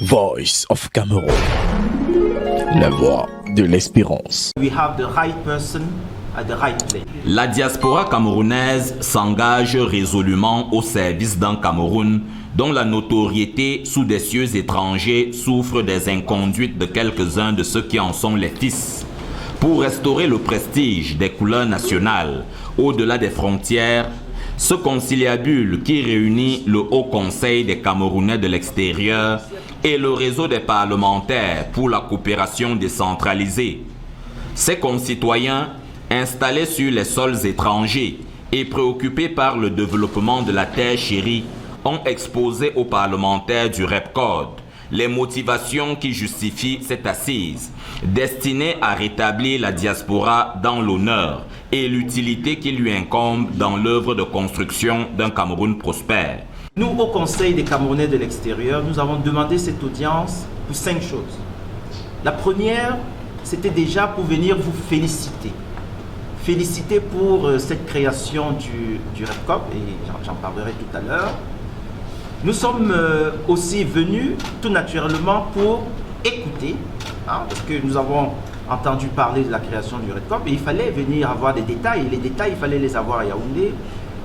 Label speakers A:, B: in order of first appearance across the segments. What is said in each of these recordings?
A: Voice of Cameroon, la voix de l'espérance.
B: We have the right person at the right place.
C: La diaspora camerounaise s'engage résolument au service d'un Cameroun dont la notoriété sous des cieux étrangers souffre des inconduites de quelques-uns de ceux qui en sont les fils. Pour restaurer le prestige des couleurs nationales au-delà des frontières, ce conciliabule qui réunit le Haut Conseil des Camerounais de l'extérieur et le réseau des parlementaires pour la coopération décentralisée. Ces concitoyens, installés sur les sols étrangers et préoccupés par le développement de la terre chérie, ont exposé aux parlementaires du REPCOD les motivations qui justifient cette assise, destinée à rétablir la diaspora dans l'honneur et l'utilité qui lui incombe dans l'œuvre de construction d'un Cameroun prospère.
B: Nous, au Conseil des Camerounais de l'extérieur, nous avons demandé cette audience pour 5 choses. La première, c'était déjà pour venir vous féliciter. Féliciter pour cette création du REPCOP, et j'en parlerai tout à l'heure. Nous sommes aussi venus tout naturellement pour écouter, parce que nous avons entendu parler de la création du REPCOP et il fallait venir avoir des détails. Et les détails, il fallait les avoir à Yaoundé.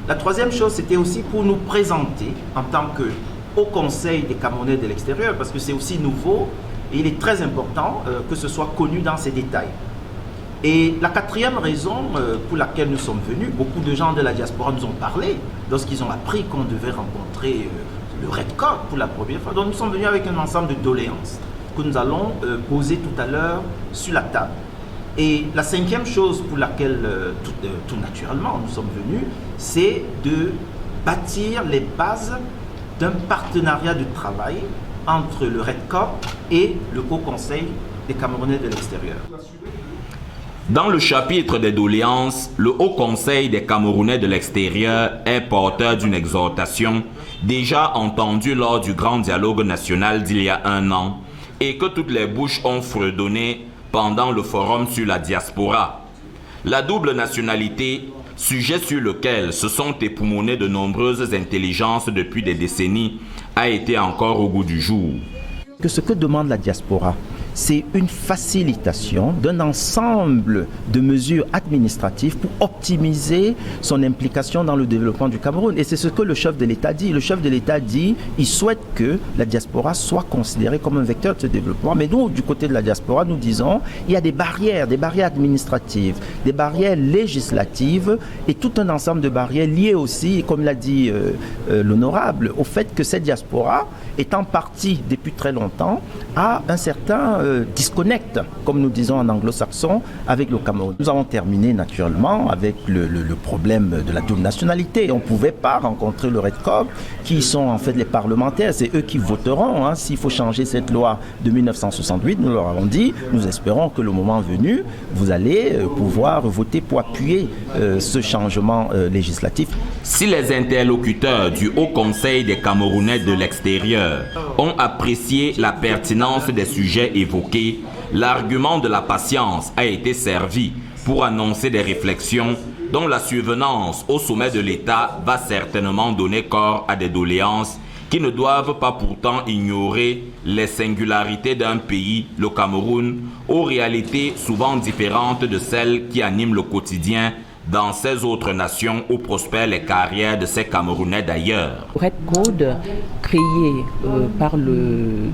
B: La troisième chose, c'était aussi pour nous présenter en tant que Haut Conseil des Camerounais de l'extérieur, parce que c'est aussi nouveau et il est très important que ce soit connu dans ces détails. Et la quatrième raison pour laquelle nous sommes venus, beaucoup de gens de la diaspora nous ont parlé lorsqu'ils ont appris qu'on devait rencontrer le REPCOP pour la première fois. Donc nous sommes venus avec un ensemble de doléances que nous allons poser tout à l'heure sur la table. Et la cinquième chose pour laquelle, tout naturellement, nous sommes venus, c'est de bâtir les bases d'un partenariat de travail entre le REPCOP et le Haut Conseil des Camerounais de l'extérieur.
C: Dans le chapitre des doléances, le Haut Conseil des Camerounais de l'extérieur est porteur d'une exhortation déjà entendue lors du grand dialogue national d'il y a un an et que toutes les bouches ont fredonné pendant le forum sur la diaspora. La double nationalité, sujet sur lequel se sont époumonées de nombreuses intelligences depuis des décennies, a été encore au goût du jour.
B: Ce que demande la diaspora, c'est une facilitation d'un ensemble de mesures administratives pour optimiser son implication dans le développement du Cameroun. Et c'est ce que le chef de l'État dit. Le chef de l'État dit qu'il souhaite que la diaspora soit considérée comme un vecteur de ce développement. Mais nous, du côté de la diaspora, nous disons qu'il y a des barrières administratives, des barrières législatives et tout un ensemble de barrières liées aussi, comme l'a dit l'honorable, au fait que cette diaspora est en partie depuis très longtemps à un certain disconnect, comme nous disons en anglo-saxon, avec le Cameroun. Nous avons terminé naturellement avec le problème de la double nationalité. On ne pouvait pas rencontrer le REPCOP, qui sont en fait les parlementaires. C'est eux qui voteront s'il faut changer cette loi de 1968. Nous leur avons dit, nous espérons que le moment venu, vous allez pouvoir voter pour appuyer ce changement législatif.
C: Si les interlocuteurs du Haut Conseil des Camerounais de l'extérieur ont apprécié la pertinence des sujets évoqués, l'argument de la patience a été servi pour annoncer des réflexions dont la survenance au sommet de l'État va certainement donner corps à des doléances qui ne doivent pas pourtant ignorer les singularités d'un pays, le Cameroun, aux réalités souvent différentes de celles qui animent le quotidien dans ces autres nations où prospèrent les carrières de ces Camerounais d'ailleurs.
D: Le REPCOD, créé par le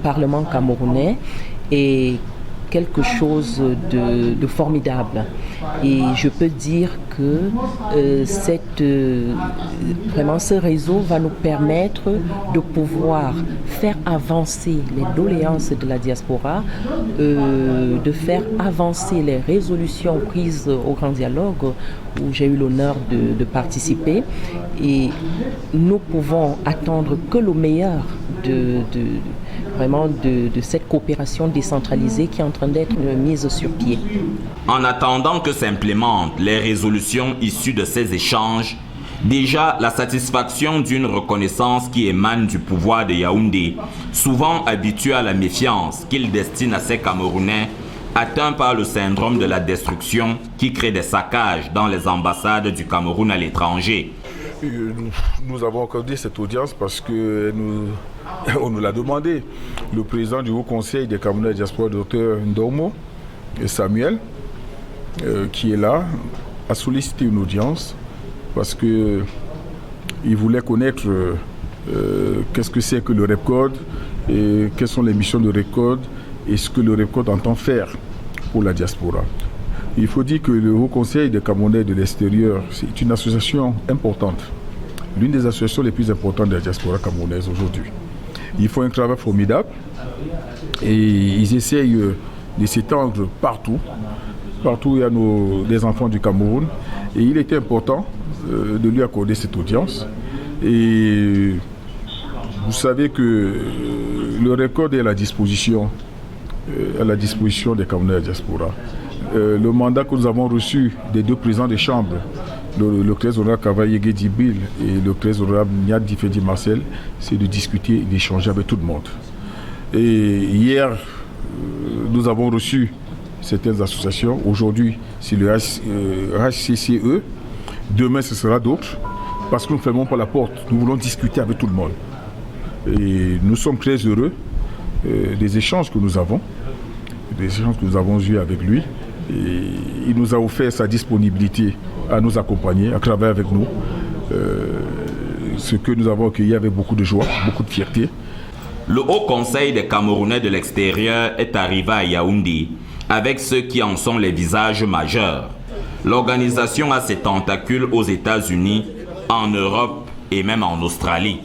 D: Parlement camerounais, est quelque chose de formidable. Et je peux dire que vraiment ce réseau va nous permettre de pouvoir faire avancer les doléances de la diaspora, de faire avancer les résolutions prises au grand dialogue où j'ai eu l'honneur de participer. Et nous pouvons attendre que le meilleur de cette coopération décentralisée qui est en train d'être mise sur pied.
C: En attendant que s'implémentent les résolutions issues de ces échanges, déjà la satisfaction d'une reconnaissance qui émane du pouvoir de Yaoundé, souvent habitué à la méfiance qu'il destine à ces Camerounais, atteint par le syndrome de la destruction qui crée des saccages dans les ambassades du Cameroun à l'étranger.
E: Nous avons accordé cette audience parce que on nous l'a demandé. Le président du Haut Conseil des Camerounais de diaspora, Dr Ndomo Samuel, qui est là, a sollicité une audience parce qu'il voulait connaître qu'est-ce que c'est que le REPCOD et quelles sont les missions de REPCOD et ce que le REPCOD entend faire pour la diaspora. Il faut dire que le Haut Conseil des Camerounais de l'extérieur, c'est une association importante, l'une des associations les plus importantes de la diaspora camerounaise aujourd'hui. Ils font un travail formidable et ils essayent de s'étendre partout. Partout où il y a des enfants du Cameroun. Et il était important de lui accorder cette audience. Et vous savez que le REPCOD est à la disposition des Camerounais de la diaspora. Le mandat que nous avons reçu des deux présidents des chambres, le très honorable Cavaillé Guédibil et le très honorable Niad Difedi Marcel, c'est de discuter et d'échanger avec tout le monde. Et hier, nous avons reçu certaines associations. Aujourd'hui, c'est le HCCE. Demain, ce sera d'autres. Parce que nous ne fermons pas la porte. Nous voulons discuter avec tout le monde. Et nous sommes très heureux des échanges que nous avons. Des échanges que nous avons eus avec lui. Et il nous a offert sa disponibilité à nous accompagner, à travailler avec nous. Ce que nous avons accueilli avec beaucoup de joie, beaucoup de fierté.
C: Le Haut Conseil des Camerounais de l'extérieur est arrivé à Yaoundé avec ceux qui en sont les visages majeurs. L'organisation a ses tentacules aux États-Unis, en Europe et même en Australie.